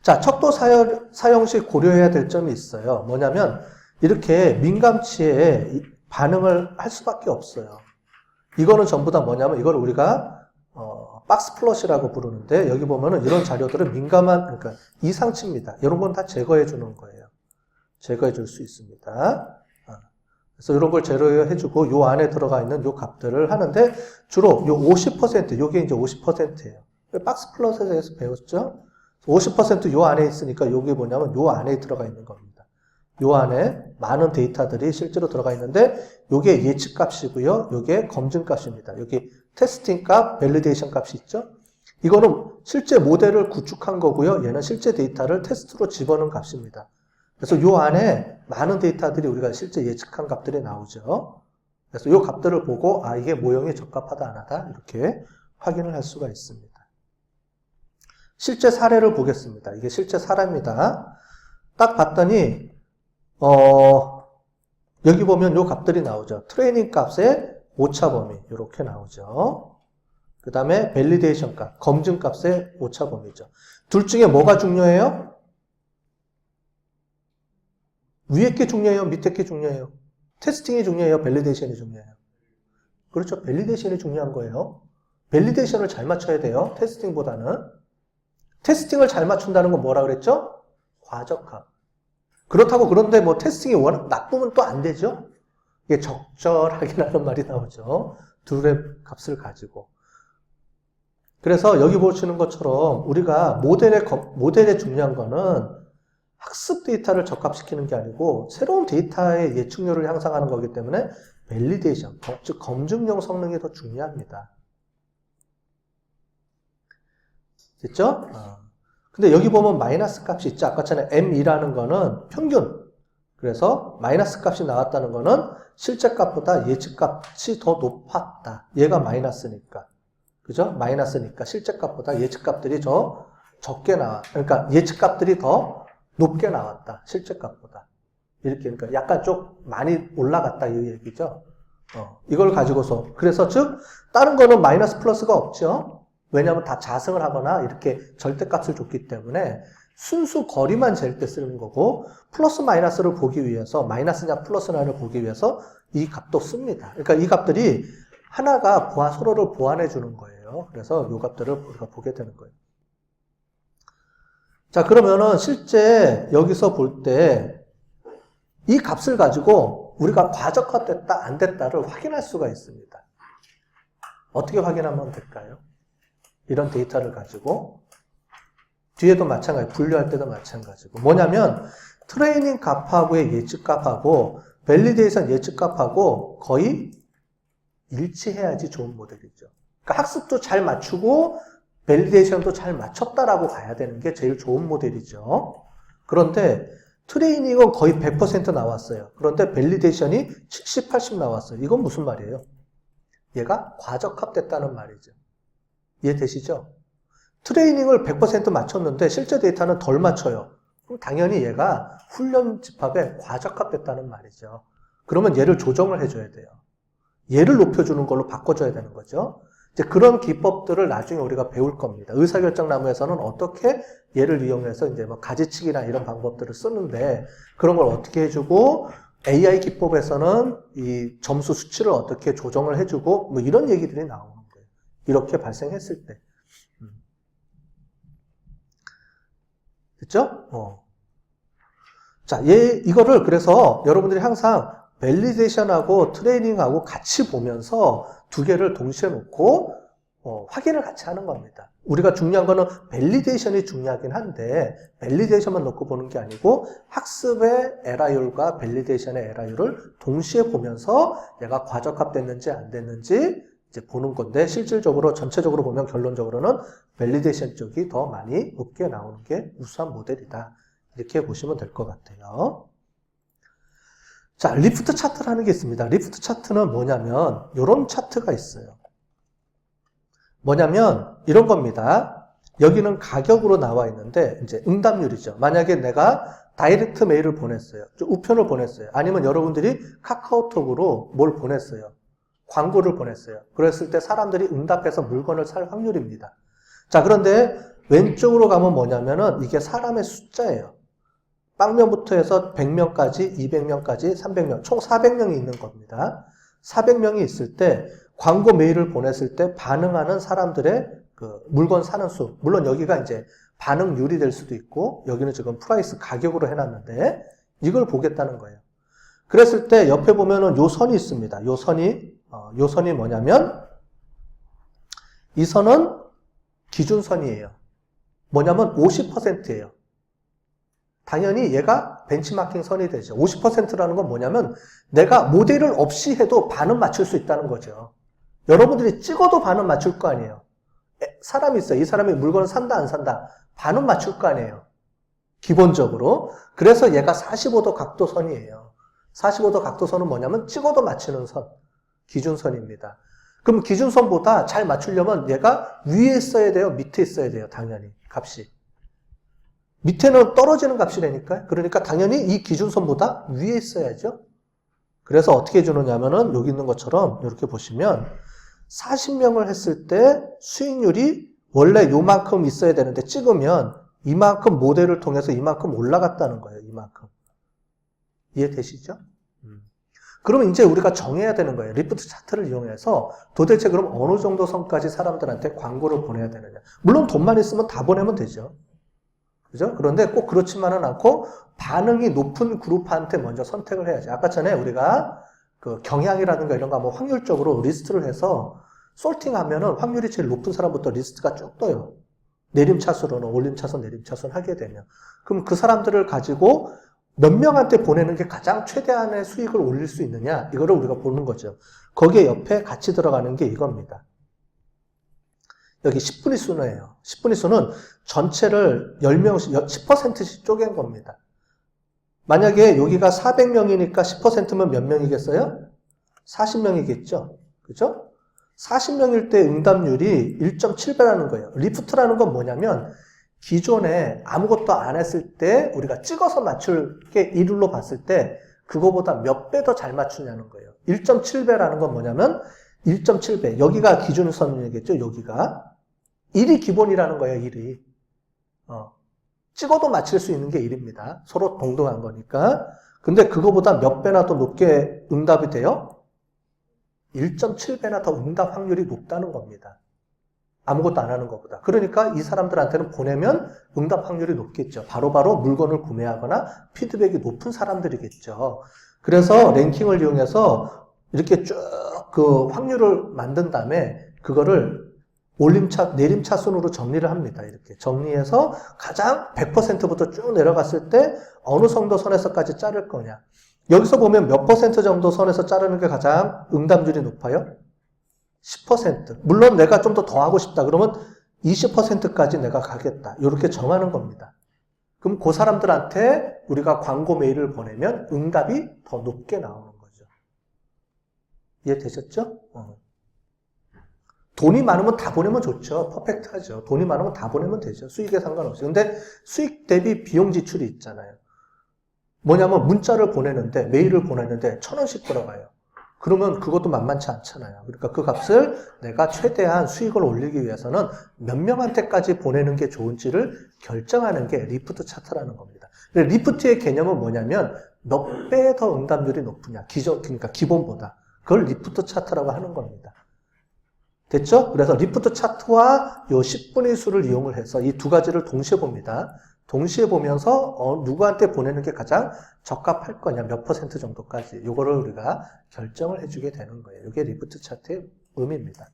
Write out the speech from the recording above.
자, 척도 사용 시 고려해야 될 점이 있어요. 뭐냐면 이렇게 민감치에 반응을 할 수밖에 없어요. 이거는 전부 다 뭐냐면 이걸 우리가 박스 플롯이라고 부르는데 여기 보면은 이런 자료들은 민감한 그러니까 이상치입니다. 이런 건 다 제거해 주는 거예요. 제거해 줄 수 있습니다. 그래서 이런 걸 제거해 주고 요 안에 들어가 있는 요 값들을 하는데 주로 요 50% 요게 이제 50%예요. 박스 플롯에 대해서 배웠죠? 50% 요 안에 있으니까 요게 뭐냐면 요 안에 들어가 있는 겁니다. 요 안에 많은 데이터들이 실제로 들어가 있는데 요게 예측 값이고요. 요게 검증 값입니다. 여기 테스팅 값, 밸리데이션 값이 있죠? 이거는 실제 모델을 구축한 거고요. 얘는 실제 데이터를 테스트로 집어넣은 값입니다. 그래서 요 안에 많은 데이터들이 우리가 실제 예측한 값들이 나오죠. 그래서 요 값들을 보고 아 이게 모형에 적합하다 안 하다 이렇게 확인을 할 수가 있습니다. 실제 사례를 보겠습니다. 이게 실제 사례입니다. 딱 봤더니 여기 보면 요 값들이 나오죠. 트레이닝 값의 오차 범위 이렇게 나오죠. 그 다음에 밸리데이션 값, 검증 값의 오차 범위죠. 둘 중에 뭐가 중요해요? 위에 게 중요해요? 밑에 게 중요해요? 테스팅이 중요해요? 밸리데이션이 중요해요? 그렇죠. 밸리데이션이 중요한 거예요. 밸리데이션을 잘 맞춰야 돼요. 테스팅보다는. 테스팅을 잘 맞춘다는 건 뭐라 그랬죠? 과적합. 그렇다고 그런데 뭐 테스팅이 워낙 나쁘면 또 안 되죠? 이게 적절하게라는 말이 나오죠. 둘의 값을 가지고. 그래서 여기 보시는 것처럼 우리가 모델에 중요한 거는 학습 데이터를 적합시키는 게 아니고 새로운 데이터의 예측률을 향상하는 거기 때문에 밸리데이션, 즉 검증용 성능이 더 중요합니다. 됐죠? 근데 여기 보면 마이너스 값이 있죠. 아까 전에 M2라는 거는 평균. 그래서 마이너스 값이 나왔다는 거는 실제 값보다 예측 값이 더 높았다. 얘가 마이너스니까. 그죠? 마이너스니까 실제 값보다 예측 값들이 더 적게 그러니까 예측 값들이 더 높게 나왔다. 실제 값보다. 이렇게, 그러니까 약간 좀 많이 올라갔다. 이 얘기죠. 이걸 가지고서. 그래서 즉, 다른 거는 마이너스 플러스가 없죠. 왜냐하면 다 자승을 하거나 이렇게 절대값을 줬기 때문에 순수 거리만 잴 때 쓰는 거고 플러스 마이너스를 보기 위해서 마이너스냐 플러스냐를 보기 위해서 이 값도 씁니다. 그러니까 이 값들이 하나가 서로를 보완해 주는 거예요. 그래서 이 값들을 우리가 보게 되는 거예요. 자, 그러면은 실제 여기서 볼 때 이 값을 가지고 우리가 과적화됐다 안 됐다를 확인할 수가 있습니다. 어떻게 확인하면 될까요? 이런 데이터를 가지고 뒤에도 마찬가지, 분류할 때도 마찬가지고 뭐냐면 트레이닝 값하고의 예측 값하고 밸리데이션 예측 값하고 거의 일치해야지 좋은 모델이죠. 그러니까 학습도 잘 맞추고 밸리데이션도 잘 맞췄다라고 가야 되는 게 제일 좋은 모델이죠. 그런데 트레이닝은 거의 100% 나왔어요. 그런데 밸리데이션이 70, 80 나왔어요. 이건 무슨 말이에요? 얘가 과적합됐다는 말이죠. 이해되시죠? 트레이닝을 100% 맞췄는데 실제 데이터는 덜 맞춰요. 그럼 당연히 얘가 훈련 집합에 과적합됐다는 말이죠. 그러면 얘를 조정을 해줘야 돼요. 얘를 높여주는 걸로 바꿔줘야 되는 거죠. 이제 그런 기법들을 나중에 우리가 배울 겁니다. 의사결정 나무에서는 어떻게 얘를 이용해서 이제 뭐 가지치기나 이런 방법들을 쓰는데 그런 걸 어떻게 해주고 AI 기법에서는 이 점수 수치를 어떻게 조정을 해주고 뭐 이런 얘기들이 나오는 거예요. 이렇게 발생했을 때. 됐죠? 자, 이거를 그래서 여러분들이 항상 밸리데이션하고 트레이닝하고 같이 보면서 두 개를 동시에 놓고 확인을 같이 하는 겁니다. 우리가 중요한 거는 밸리데이션이 중요하긴 한데 밸리데이션만 놓고 보는 게 아니고 학습의 에러율과 밸리데이션의 에러율을 동시에 보면서 얘가 과적합됐는지 안 됐는지 이제 보는 건데 실질적으로 전체적으로 보면 결론적으로는 밸리데이션 쪽이 더 많이 높게 나오는 게 우수한 모델이다. 이렇게 보시면 될 것 같아요. 자, 리프트 차트라는 게 있습니다. 리프트 차트는 뭐냐면 이런 차트가 있어요. 뭐냐면 이런 겁니다. 여기는 가격으로 나와 있는데 이제 응답률이죠. 만약에 내가 다이렉트 메일을 보냈어요. 우편을 보냈어요. 아니면 여러분들이 카카오톡으로 뭘 보냈어요. 광고를 보냈어요. 그랬을 때 사람들이 응답해서 물건을 살 확률입니다. 자, 그런데 왼쪽으로 가면 뭐냐면은 이게 사람의 숫자예요. 빵명부터 해서 100명까지, 200명까지, 300명, 총 400명이 있는 겁니다. 400명이 있을 때 광고 메일을 보냈을 때 반응하는 사람들의 그 물건 사는 수. 물론 여기가 이제 반응률이 될 수도 있고 여기는 지금 프라이스 가격으로 해놨는데 이걸 보겠다는 거예요. 그랬을 때 옆에 보면은 요 선이 있습니다. 요 선이 뭐냐면 이 선은 기준선이에요. 뭐냐면 50%예요. 당연히 얘가 벤치마킹 선이 되죠. 50%라는 건 뭐냐면 내가 모델을 없이 해도 반응 맞출 수 있다는 거죠. 여러분들이 찍어도 반응 맞출 거 아니에요. 사람이 있어요. 이 사람이 물건을 산다 안 산다. 반응 맞출 거 아니에요. 기본적으로. 그래서 얘가 45도 각도선이에요. 45도 각도선은 뭐냐면 찍어도 맞추는 선. 기준선입니다. 그럼 기준선보다 잘 맞추려면 얘가 위에 있어야 돼요? 밑에 있어야 돼요? 당연히 값이. 밑에는 떨어지는 값이라니까요. 그러니까 당연히 이 기준선보다 위에 있어야죠. 그래서 어떻게 주느냐면은 여기 있는 것처럼 이렇게 보시면 40명을 했을 때 수익률이 원래 요만큼 있어야 되는데 찍으면 이만큼 모델을 통해서 이만큼 올라갔다는 거예요. 이만큼. 이해되시죠? 그러면 이제 우리가 정해야 되는 거예요. 리프트 차트를 이용해서 도대체 그럼 어느 정도 선까지 사람들한테 광고를 보내야 되느냐. 물론 돈만 있으면 다 보내면 되죠. 그죠? 그런데 꼭 그렇지만은 않고 반응이 높은 그룹한테 먼저 선택을 해야지. 아까 전에 우리가 그 경향이라든가 이런 거 한번 확률적으로 리스트를 해서 솔팅하면은 확률이 제일 높은 사람부터 리스트가 쭉 떠요. 내림차순으로 올림차순, 내림차순 하게 되면. 그럼 그 사람들을 가지고 몇 명한테 보내는 게 가장 최대한의 수익을 올릴 수 있느냐? 이거를 우리가 보는 거죠. 거기에 옆에 같이 들어가는 게 이겁니다. 여기 10분위 순이에요. 10분위 수는 전체를 10명씩, 10%씩 쪼갠 겁니다. 만약에 여기가 400명이니까 10%면 몇 명이겠어요? 40명이겠죠? 그죠? 40명일 때 응답률이 1.7배라는 거예요. 리프트라는 건 뭐냐면 기존에 아무것도 안 했을 때 우리가 찍어서 맞출 게 일로 봤을 때 그거보다 몇 배 더 잘 맞추냐는 거예요. 1.7배라는 건 뭐냐면 1.7배. 여기가 기준선이겠죠. 여기가. 1이 기본이라는 거예요. 1이. 찍어도 맞힐 수 있는 게 1입니다. 서로 동등한 거니까. 근데 그거보다 몇 배나 더 높게 응답이 돼요? 1.7배나 더 응답 확률이 높다는 겁니다. 아무것도 안 하는 것보다. 그러니까 이 사람들한테는 보내면 응답 확률이 높겠죠. 바로바로 물건을 구매하거나 피드백이 높은 사람들이겠죠. 그래서 랭킹을 이용해서 이렇게 쭉 그 확률을 만든 다음에 그거를 내림차순으로 정리를 합니다. 이렇게 정리해서 가장 100%부터 쭉 내려갔을 때 어느 정도 선에서까지 자를 거냐. 여기서 보면 몇 퍼센트 정도 선에서 자르는 게 가장 응답률이 높아요? 10%. 물론 내가 좀 더 하고 싶다. 그러면 20%까지 내가 가겠다. 이렇게 정하는 겁니다. 그럼 그 사람들한테 우리가 광고 메일을 보내면 응답이 더 높게 나오는 거죠. 이해되셨죠? 돈이 많으면 다 보내면 좋죠. 퍼펙트하죠. 돈이 많으면 다 보내면 되죠. 수익에 상관없어요. 근데 수익 대비 비용 지출이 있잖아요. 뭐냐면 문자를 보내는데, 메일을 보내는데 1,000원씩 들어가요. 그러면 그것도 만만치 않잖아요. 그러니까 그 값을 내가 최대한 수익을 올리기 위해서는 몇 명한테까지 보내는 게 좋은지를 결정하는 게 리프트 차트라는 겁니다. 리프트의 개념은 뭐냐면 몇 배 더 응답률이 높으냐. 그러니까 기본보다. 그걸 리프트 차트라고 하는 겁니다. 됐죠? 그래서 리프트 차트와 요 10분의 수를 이용을 해서 이 두 가지를 동시에 봅니다. 동시에 보면서 누구한테 보내는 게 가장 적합할 거냐, 몇 퍼센트 정도까지. 요거를 우리가 결정을 해주게 되는 거예요. 이게 리프트 차트의 의미입니다.